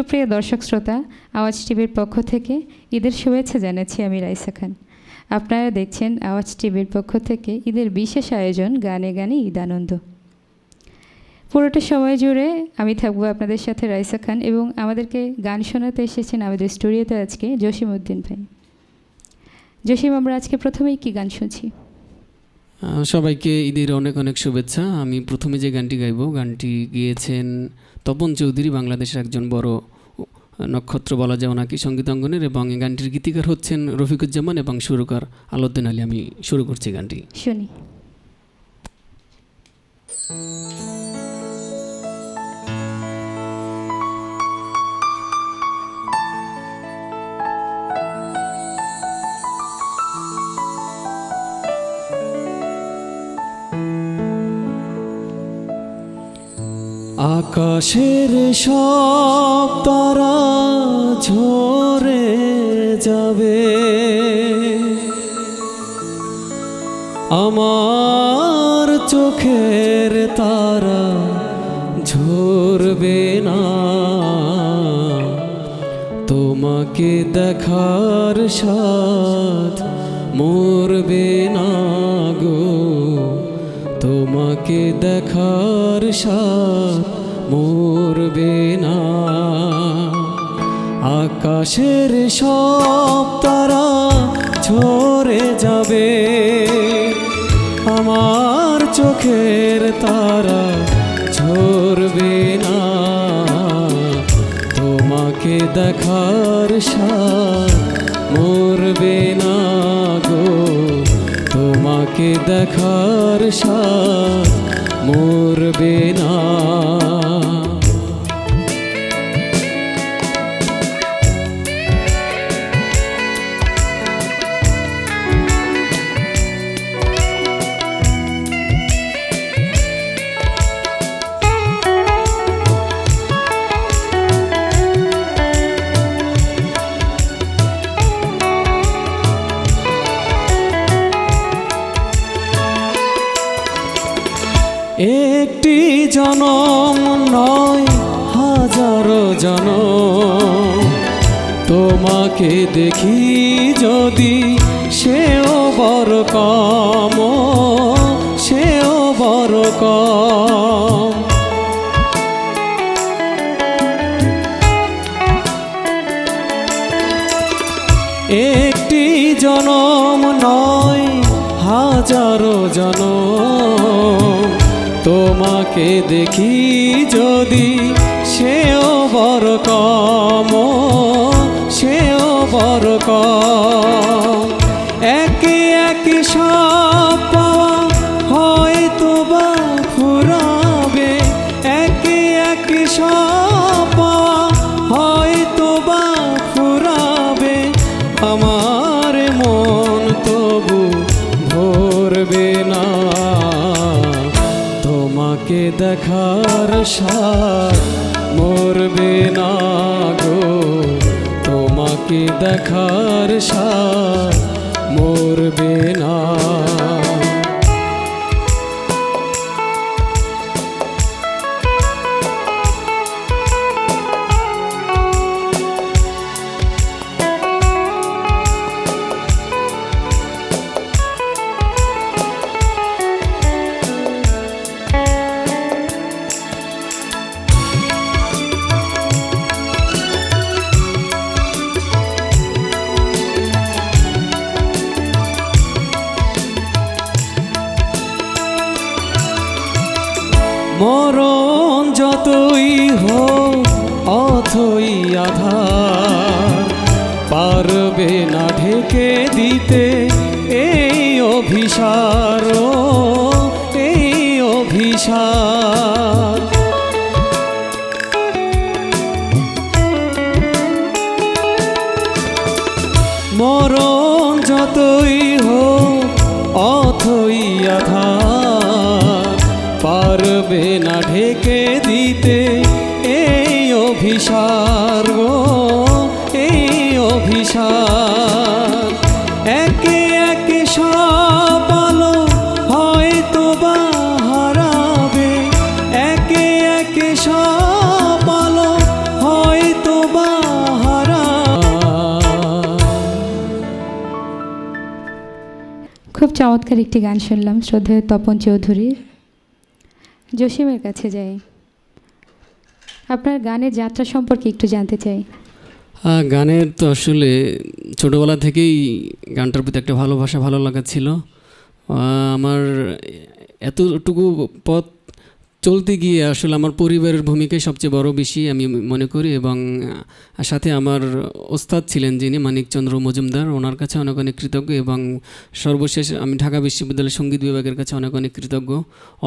সুপ্রিয় দর্শক শ্রোতা, আওয়াজ টিভির পক্ষ থেকে ঈদের শুভেচ্ছা জানাচ্ছি আমি রাইসা খান। আপনারা দেখছেন আওয়াজ টিভির পক্ষ থেকে ঈদের বিশেষ আয়োজন গানে গানে ঈদ আনন্দ। পুরোটা সময় জুড়ে আমি থাকবো আপনাদের সাথে রাইসা খান, এবং আমাদেরকে গান শোনাতে এসেছেন আমাদের স্টুডিওতে আজকে জসিম উদ্দিন ভাই। জসিম, আমরা আজকে প্রথমেই কি গান শুনছি? সবাইকে ঈদের অনেক অনেক শুভেচ্ছা। আমি প্রথমে যে গানটি গাইব, গানটি গিয়েছেন তপন চৌধুরী, বাংলাদেশের একজন বড় নক্ষত্র বলা যায় ওনাকে সঙ্গীতাঙ্গনের, এবং এই গানটির গীতিকার হচ্ছেন রফিকুজ্জামান এবং সুরকার আলাউদ্দিন আলী। আমি শুরু করছি গানটি, শুনি। আকাশের সব তারা ঝরে যাবে, আমার চোখের তারা ঝরবে না। তোমাকে দেখার সাথ মরবে না গো, তোমাকে দেখার সাথ মরবে না। আকাশের সব তারা ঝরে যাবে, আমার চোখের তারা ঝরবে না। তোমাকে দেখার সাথ মরবে না গো, তোমাকে দেখার সাথ মরবে না। একটি জনম নয় হাজারো জনম, তোমাকে দেখি যদি সেও বড় কম, সেও বড় কম। একটি জনম নয় হাজারো জনম, তোমাকে দেখি যদি সেও বড় কম, সেও বড় কম। একে একে সব পাওয়া হয়তো বা ফুরাবে, একে একে সব পাওয়া হয়তো বা ফুরাবে। আমার মন তবু ভরবে না, তোমাকে দেখার সাথ মরবে না গো, তোমাকে দেখার সাথ মরবে না। মরণ যতই হোক অথই আধার, পারবে না ঢেকে দিতে এই অভিসার, এই অভিসার। মরণ যতই হোক অথই আধার, পারবে না ঢেকে দিতে এই অভিসার গো, এই অভিসার। একে একে সব আলো হয়তো বা হারাবে, একে একে সব আলো হয়তো খুব চমৎকার একটি গান শুনলাম শ্রদ্ধেয় তপন চৌধুরীর। জসিমের কাছে যাই, আপনার গানের যাত্রা সম্পর্কে একটু জানতে চাই। গানের তো আসলে ছোটোবেলা থেকেই গানটার প্রতি একটা ভালোবাসা, ভালো লাগা ছিল। আমার এতটুকু পথ চলতে গিয়ে আসলে আমার পরিবারের ভূমিকাই সবচেয়ে বড় বেশি আমি মনে করি, এবং সাথে আমার ওস্তাদ ছিলেন যিনি মানিকচন্দ্র মজুমদার, ওনার কাছে অনেক অনেক কৃতজ্ঞ, এবং সর্বশেষ আমি ঢাকা বিশ্ববিদ্যালয়ের সঙ্গীত বিভাগের কাছে অনেক অনেক কৃতজ্ঞ।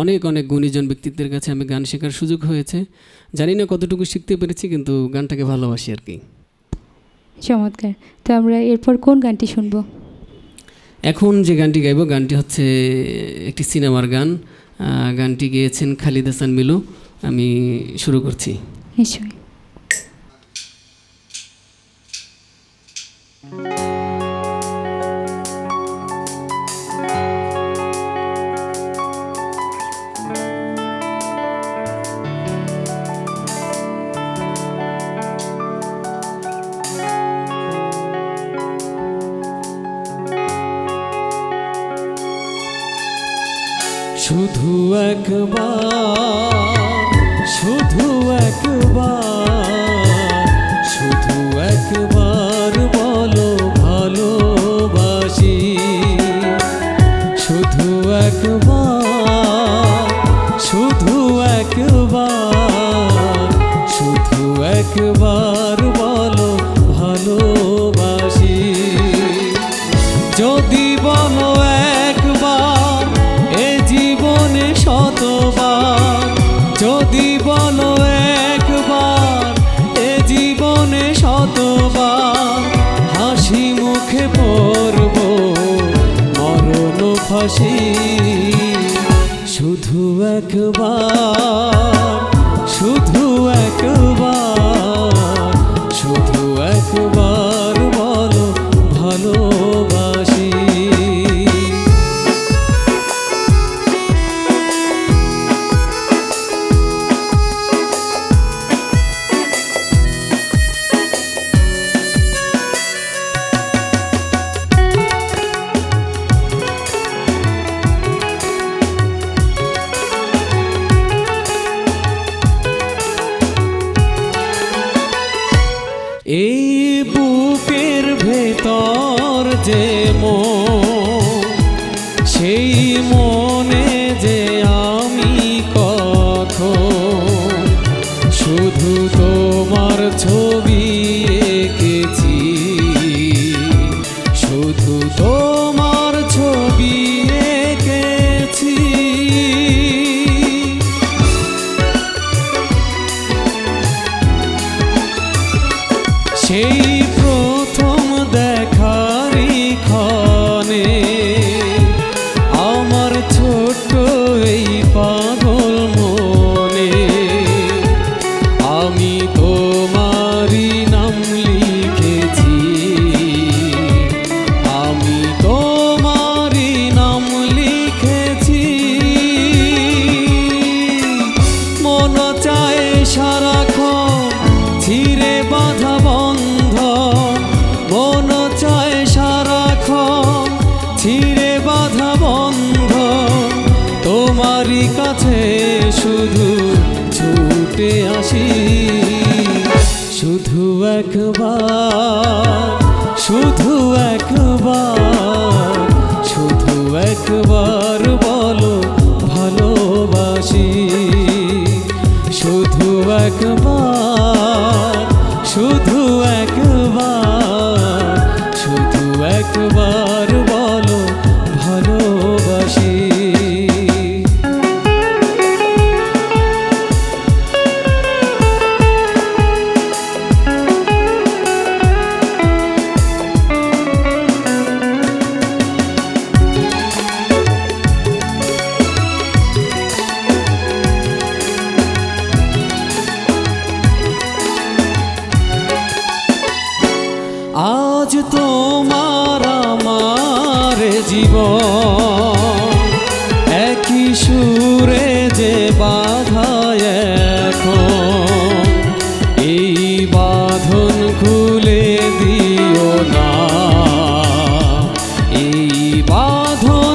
অনেক অনেক গুণীজন ব্যক্তিত্বের কাছে আমি গান শেখার সুযোগ হয়েছে। জানি না কতটুকু শিখতে পেরেছি, কিন্তু গানটাকে ভালোবাসি আর কি। চমৎকার। তো আমরা এরপর কোন গানটি শুনবো? এখন যে গানটি গাইব গানটি হচ্ছে একটি সিনেমার গান। গানটি গেয়েছেন খালিদ হাসান মিলু। আমি শুরু করছি। নিশ্চয়ই। শুধু একবার, শুধু একবার, শুধু একবার বলো ভালোবাসি। শুধু একবার, শুধু একবার, শুধু একবার বলো ভালোবাসি। যদি বলো একবার এ জীবনে শতবার, যদি বলো একবার এ জীবনে শতবার, হাসি মুখে পড়ব মরণ ফাঁসি। শুধু একবার, শুধু একবার, শুধু একবার বলো ভালোবাসি। এই বুকের ভেতর যে মন, সেই মনে যে আমি কখন শুধু তোমার ছবি এঁকেছি, শুধু তোমার ছবি এঁকেছি। সেই প্রথম দেখারই ক্ষণে আমার ছোট্ট এই পাগল মনে আমি তোমারই নাম লিখেছি, আমি তোমারই নাম লিখেছি। মন চায় সারাক্ষণ ছিঁড়ে বাঁধা বন্ধ, মন চায় সারাক্ষণ ছিঁড়ে বাঁধা বন্ধ, তোমারই কাছে শুধু ছুটে আসি। শুধু একবার, শুধু একবার, শুধু একবার বলো ভালোবাসি। শুধু একবার, শুধু একবার, শুধু একবার বলো ভালোবাসি। আজ তোমার আমার জীবন একই সুরে যে বাঁধায় এখন, এই বাঁধন খুলে দিও না, এই বাঁধন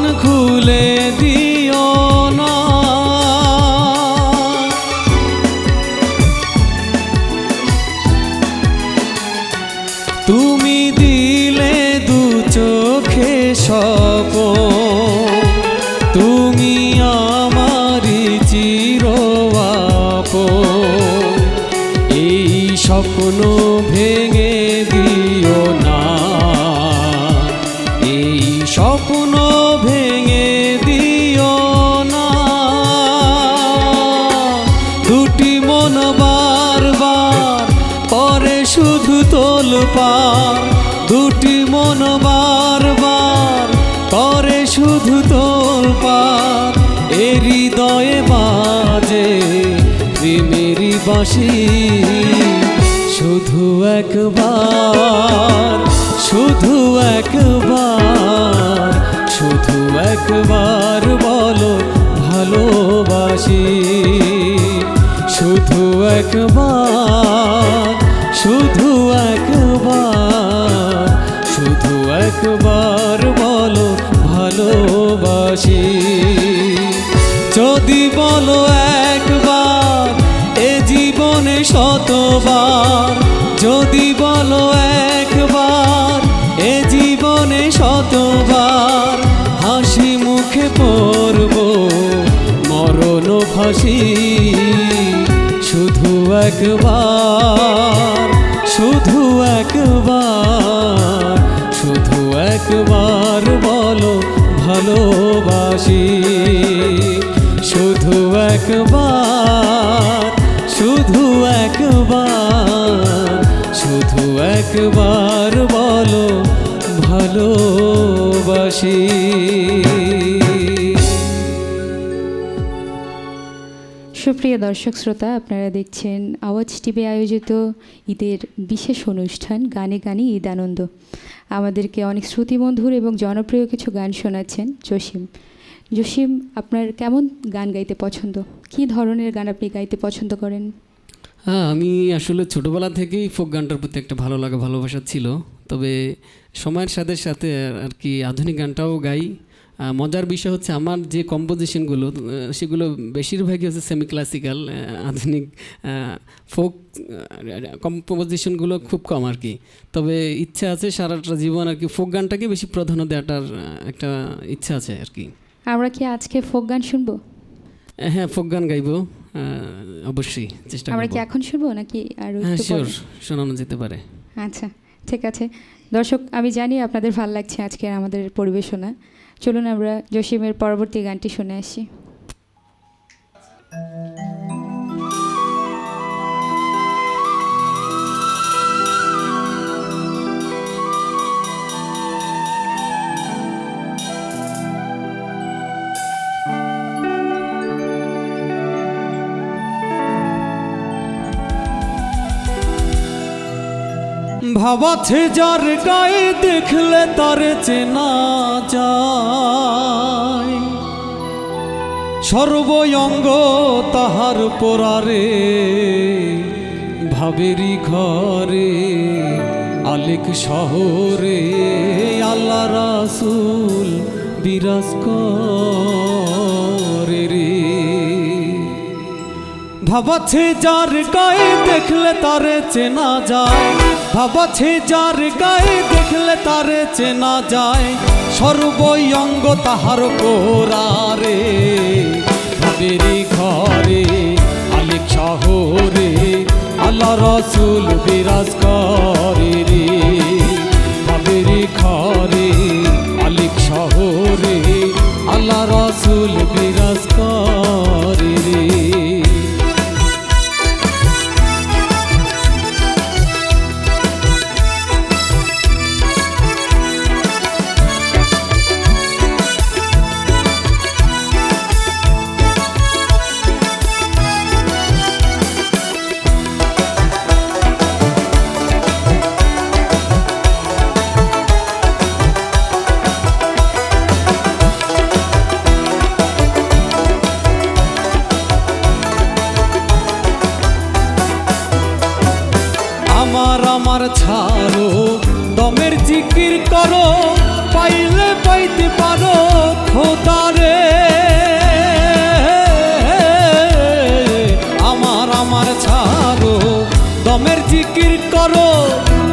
স্বপন, তুমি আমারি চির আপন। এই স্বপ্ন ভেঙে দিও না, এই স্বপ্ন ভেঙে দিও না। দুটি মন বারবার করে শুধু তোলপাড়, দুটি মন বারবার করে শুধু তোলপাড়। এ হৃদয়ে বাজে প্রেমেরই বাঁশি, শুধু একবার, শুধু একবার, শুধু একবার বলো ভালোবাসি। শুধু একবার, শুধু একবার, শুধু একবার বলো ভালোবাসি। যদি বলো একবার এ জীবনে শতবার, যদি বলো একবার এ জীবনে শতবার, হাসি মুখে পড়ব মরণ ফাঁসি। শুধু একবার, শুধু একবার, শুধু একবার বলো ভালোবাসি। শুধু একবার, শুধু একবার, শুধু একবার বলো ভালোবাসি। সুপ্রিয় দর্শক শ্রোতা, আপনারা দেখছেন আওয়াজ টিভি আয়োজিত ঈদের বিশেষ অনুষ্ঠান গানে গানে ঈদ আনন্দ। আমাদেরকে অনেক শ্রুতিমধুর এবং জনপ্রিয় কিছু গান শোনাচ্ছেন জসিম। জসিম, আপনার কেমন গান গাইতে পছন্দ? কী ধরনের গান আপনি গাইতে পছন্দ করেন? হ্যাঁ, আমি আসলে ছোটোবেলা থেকেই ফোক গানটার প্রতি একটা ভালো লাগা ভালোবাসা ছিল। তবে সময়ের সাথে সাথে আর কি আধুনিক গানটাও গাই। মজার বিষয় হচ্ছে আমার যে কম্পোজিশনগুলো সেগুলো বেশিরভাগই হচ্ছে সেমি ক্লাসিক্যাল, আধুনিক ফোক কম্পোজিশনগুলো খুব কম আর কি। তবে ইচ্ছা আছে সারাটা জীবন আর কি ফোক গানটাকে বেশি প্রাধান্য দেওয়াটার একটা ইচ্ছা আছে আর কি। আমরা কি আজকে ফোক গান শুনবো? হ্যাঁ, ফোক গান গাইবো অবশ্যই, চেষ্টা করব। আমরা কি এখন শুনবো নাকি আর হ্যাঁ, একটু শিওর, পরে? শোনানো যেতে পারে। আচ্ছা, ঠিক আছে। দর্শক, আমি জানি আপনাদের ভালো লাগছে আজকের আমাদের পরিবেশনা। চলুন আমরা জসিমের পরবর্তী গানটি শুনে আসি। ভাবাছে যার গায়ে দেখলে তারে চেনা যায়, সর্বঙ্গ তাহার পোড়ারে ভাবেরি ঘরে আলেক শহরে আল্লাহ রাসূল বিরাজ করে রে। ভাবাছে যার গায়ে দেখলে তারে চেনা যায়, ভাবাছে যার গায়ে দেখলে তারে চেনা যায়, সর্বঙ্গ তাহার পোড়ারে ভাবেরি ঘরে আলেক শহরে আল্লাহ রাসূল বিরাজ করে রে। ভাবেরি ঘরে আলেক শহরে আল্লাহ রাসূল বিরাজ করে রে। আমার ছাড়ো দমের জিকির করো, পাইলে পাইতে পারো খোদারে। আমার ছাড়ো দমের জিকির করো,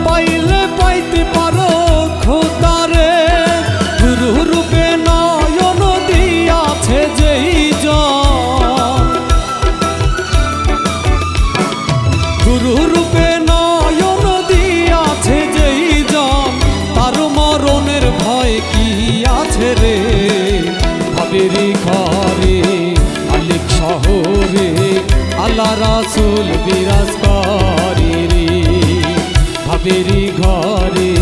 পাইলে পাইতে পারো খোদারে। গুরু রে ভাবেরি ঘরে আলিক শহরে আল্লাহ রাসূল বিরাজ করে রে ভাবেরি ঘরে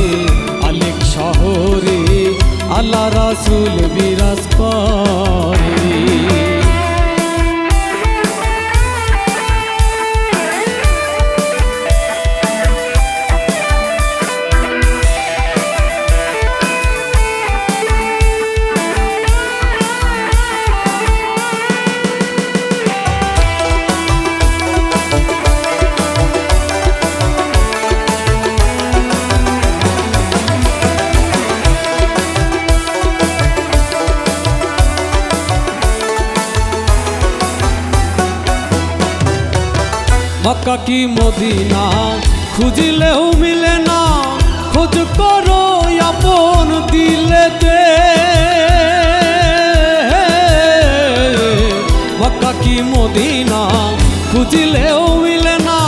আলিক শহরে আল্লাহ রাসূল বিরাজ করে রে। মক্কা কি মদিনা খুঁজিলেও মিলে না, খোঁজ করো আপন দিলেতে। মক্কা কি মদিনা খুঁজিলেও মিলে না,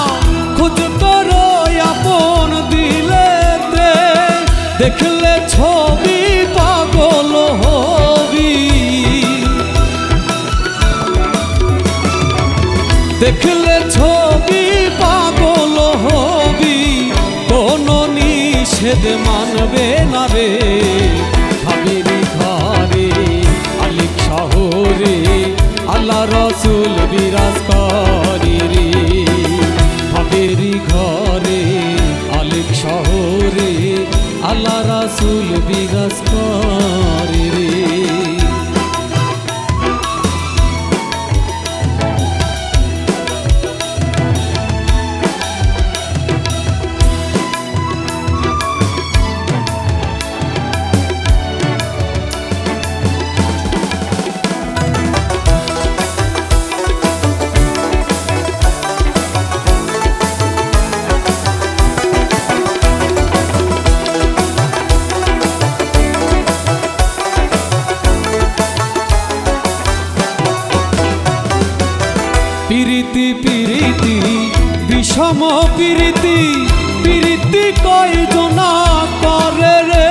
খোঁজ করো আপন দিলেতে। দেখলে ছবি পাগল হবি, দেখলে ছবি পাগল হবি, কোনো নিষেধ মানবে না রে ভাবেরি ঘরে আলিক শহরে আল্লাহ রাসূল বিরাজ করে রে ভাবেরি ঘরে আলিক শহরে আল্লাহ রাসূল বিরাজ করে রে। পিরিতি পিরিতি বিষম পিরিতি, পিরিতি কয়জনা করে রে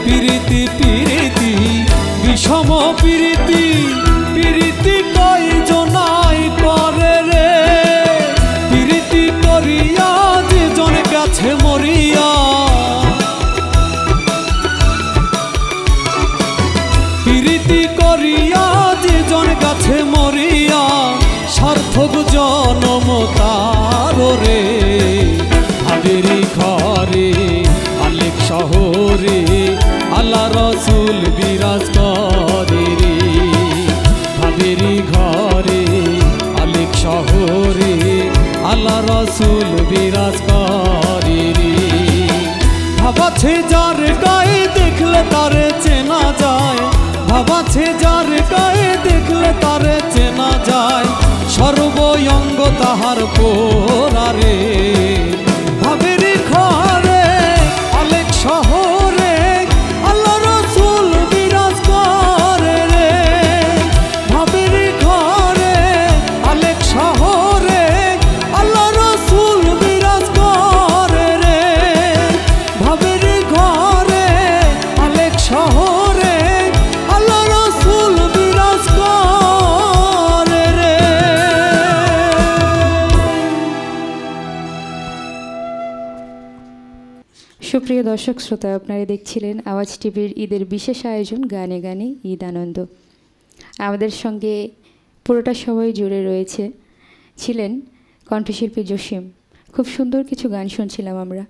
পিরিতি পিরিতি বিষম পিরিতি, পিরিতি কয়জনাই করে রে। পিরিতি করিয়া যে জন গেছে মরিয়া, পিরিতি করিয়া যে জন গাছে মরিয়া, সার্থক জনম তার রে ভাবেরি ঘরে আলিক শহরে আল্লাহ রাসূল বিরাজ করে রে ভাবেরি ঘরে আলিক শহরে আল্লাহ রাসূল বিরাজ করে রে। ভাবাছে যার গায়ে দেখলে তারে চেনা যায়, ভাবাছে যার গায়ে দেখলে তারে চেনা যায়, সর্বঙ্গ তাহার পোড়ারে ভাবেরি ঘরে আলিক শহরে আল্লাহ রাসূল বিরাজ করে রে ভাবেরি ঘরে আলিক শহরে আল্লাহ রাসূল বিরাজ করে রে ভাবেরি ঘরে আলিক শহরে আল্লাহ রাসূল বিরাজ করে রে। সুপ্রিয় দর্শক শ্রোতা, আপনারা দেখছিলেন আওয়াজ টিভির ঈদের বিশেষ আয়োজন গানে গানে ঈদ আনন্দ। আমাদের সঙ্গে পুরোটা সময় জুড়ে ছিলেন কণ্ঠশিল্পী জসিম। খুব সুন্দর কিছু গান শুনছিলাম আমরা,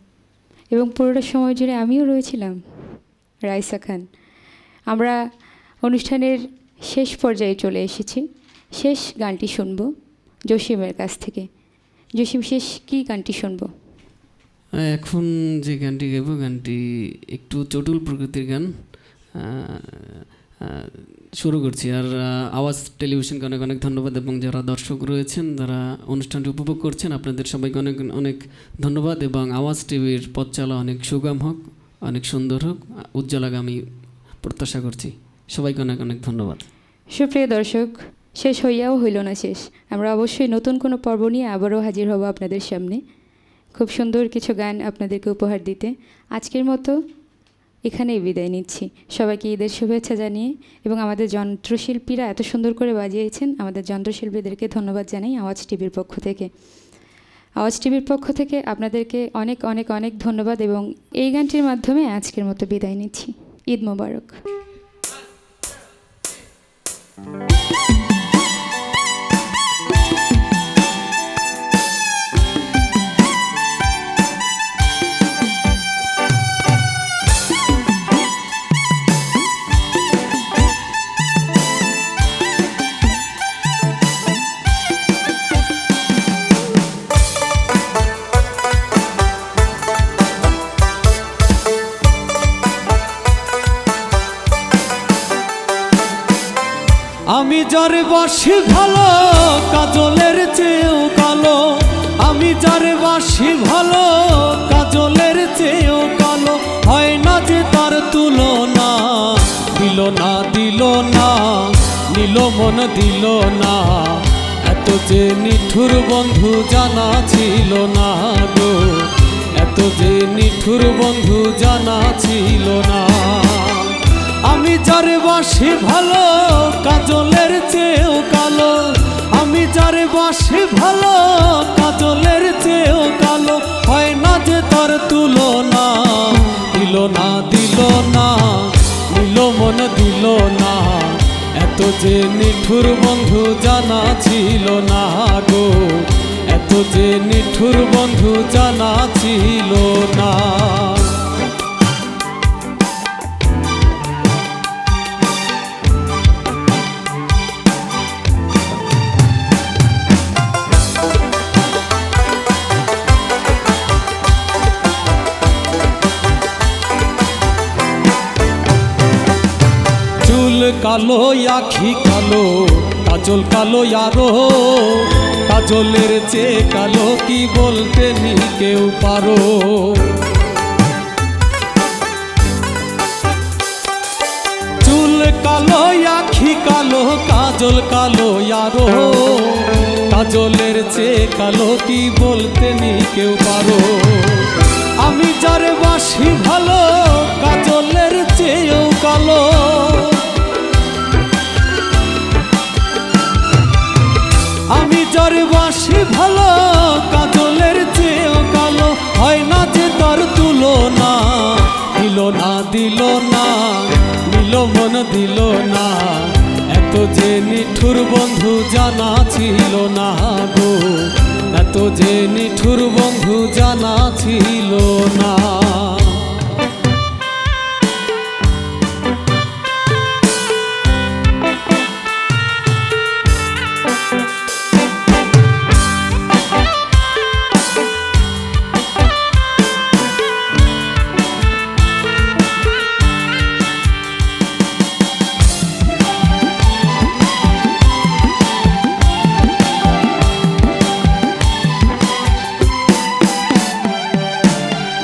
এবং পুরোটা সময় জুড়ে আমিও রয়েছিলাম রাইসা খান। আমরা অনুষ্ঠানের শেষ পর্যায়ে চলে এসেছি। শেষ গানটি শুনব জসিমের কাছ থেকে। জসিম, শেষ কী গানটি শুনবো? এখন যে গানটি গাইব গানটি একটু চটুল প্রকৃতির গান শুরু করছি। আর আওয়াজ টেলিভিশনকে অনেক অনেক ধন্যবাদ, এবং যারা দর্শক রয়েছেন, যারা অনুষ্ঠানটি উপভোগ করছেন, আপনাদের সবাইকে অনেক অনেক ধন্যবাদ। এবং আওয়াজ টিভির পথ চলা অনেক সুগম হোক, অনেক সুন্দর হোক, উজ্জ্বল আগামী প্রত্যাশা করছি। সবাইকে অনেক অনেক ধন্যবাদ। সুপ্রিয় দর্শক, শেষ হইয়াও হইল না শেষ। আমরা অবশ্যই নতুন কোনো পর্ব নিয়ে আবারও হাজির হব আপনাদের সামনে। খুব সুন্দর কিছু গান আপনাদেরকে উপহার দিতে। আজকের মতো এখানেই বিদায় নিচ্ছি। সবাইকে ঈদের শুভেচ্ছা জানিয়ে এবং আমাদের যন্ত্রশিল্পীরা এত সুন্দর করে বাজিয়েছেন, আমাদের যন্ত্রশিল্পীদেরকে ধন্যবাদ জানাই আওয়াজ টিভির পক্ষ থেকে। আওয়াজ টিভির পক্ষ থেকে আপনাদেরকে অনেক অনেক অনেক ধন্যবাদ এবং এই গানটির মাধ্যমে আজকের মতো বিদায় নিচ্ছি। ঈদ মোবারক। আমি যার বাসি ভালো কাজলের চেয়েও কালো, আমি যার বাসি ভালো কাজলের চেয়েও কালো, হয় না যে তার তুলনা। দিল না দিল না, নিল মন দিল না, এত যে নিঠুর বন্ধু জানা ছিল না গো, এত যে নিঠুর বন্ধু জানা ছিল না। আমি যার বাসি ভালো কাজলের চেয়েও কালো, আমি যার বাসি ভালো কাজলের চেয়েও কালো, হয় না যে তার তুলনা। দিল না দিল না, নিল মন দিল না, এত যে নিঠুর বন্ধু জানা ছিল না গো, এত যে নিঠুর বন্ধু জানা ছিল না। কালো আখি কালো, কাজল কালো আরো, কাজলের চেয়ে কালো কি বলতে নি কেউ পারো। চুল কালো আখি কালো, কাজল কালো আরো, কাজলের চেয়ে কালো কি বলতে নি কেউ পারো। আমি যার বাসি ভালো কাজলের চেয়েও কালো, আমি যার বাসি ভালো কাজলের চেয়েও কালো, হয় না যে তার তুলনা। দিল না দিল না, নিল মন দিল না, এত যে নিঠুর বন্ধু জানা ছিল না গো, এত যে নিঠুর বন্ধু জানা ছিল না।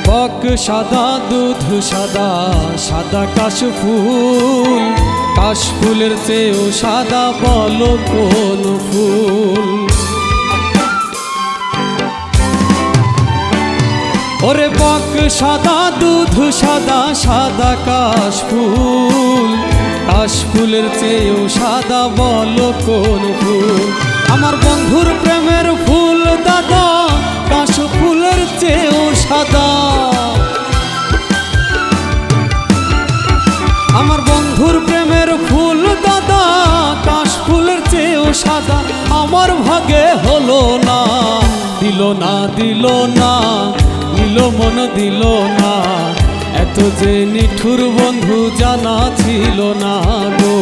বক সাদা দুধ সাদা, সাদা কাশফুল, কাশফুলের চেয়েও সাদা বলো কোন ফুল। ওরে বক সাদা দুধ সাদা, সাদা কাশফুল, কাশফুলের চেয়েও সাদা বলো কোন ফুল। আমার বন্ধুর প্রেমের ফুল দাদা, কাশফুলের চেয়েও সাদা। আমার বন্ধুর প্রেমের ফুল দাদা, কাশফুলের চেয়েও সাদা, আমার ভাগে হলো না। দিল না দিল না, নিল মন দিল না, এত যে নিঠুর বন্ধু জানা ছিল না গো,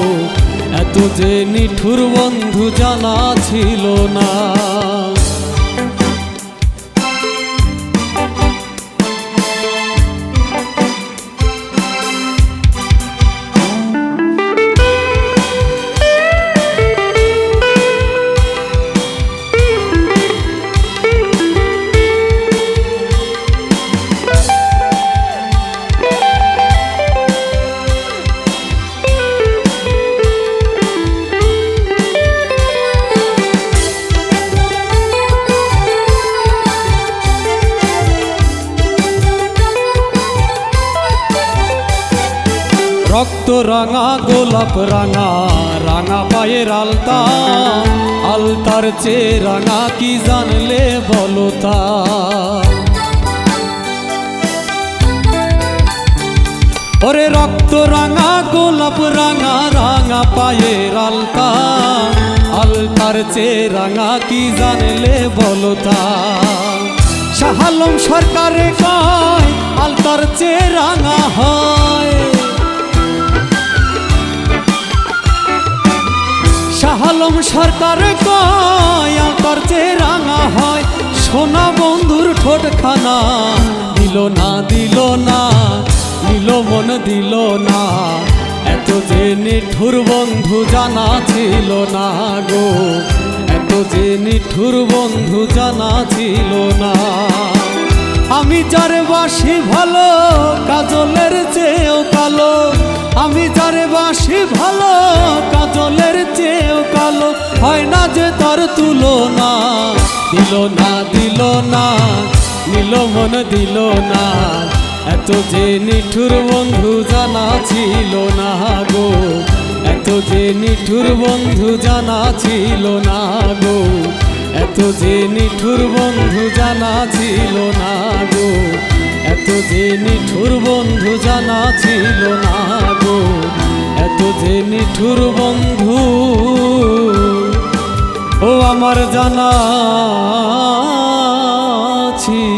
এত যে নিঠুর বন্ধু জানা ছিল না। রক্ত রাঙা গোলাপ রাঙা, রাঙা পায়ের আলতা, আলতার চেয়ে রাঙা কি জানলে বলো তা। ওরে রক্ত রাঙা গোলাপ রাঙা, রাঙা পায়ের আলতা, আলতার চেয়ে রাঙা কি জানলে বলো তা। শাহ আলম সরকারে কয় আলতার চেয়ে রাঙা হয়, শাহ আলম সরকার কয় আলতার চেয়ে রাঙা হয়। সোনা বন্ধুর ঠোঁটখানা দিল না দিল না, দিল মন দিল না, এত যে নিঠুর বন্ধু জানা ছিল না গো, এত যে নিঠুর বন্ধু জানা ছিল না। আমি যারে বাসি ভালো কাজলের চেয়েও কালো, আমি যারে বাসি ভালো কাজলের চেয়েও কালো, হয় না যে তার তুলনা। দিল না দিল না, নিল মন দিল না, এত যে নিঠুর বন্ধু জানা ছিল না গো, এত যে নিঠুর বন্ধু জানা ছিল না গো, এত যে নিঠুর বন্ধু জানা ছিল না গো, এত যে নিঠুর বন্ধু জানা ছিল না গো, এত যে নিঠুর বন্ধু ও আমার জানা ছিল।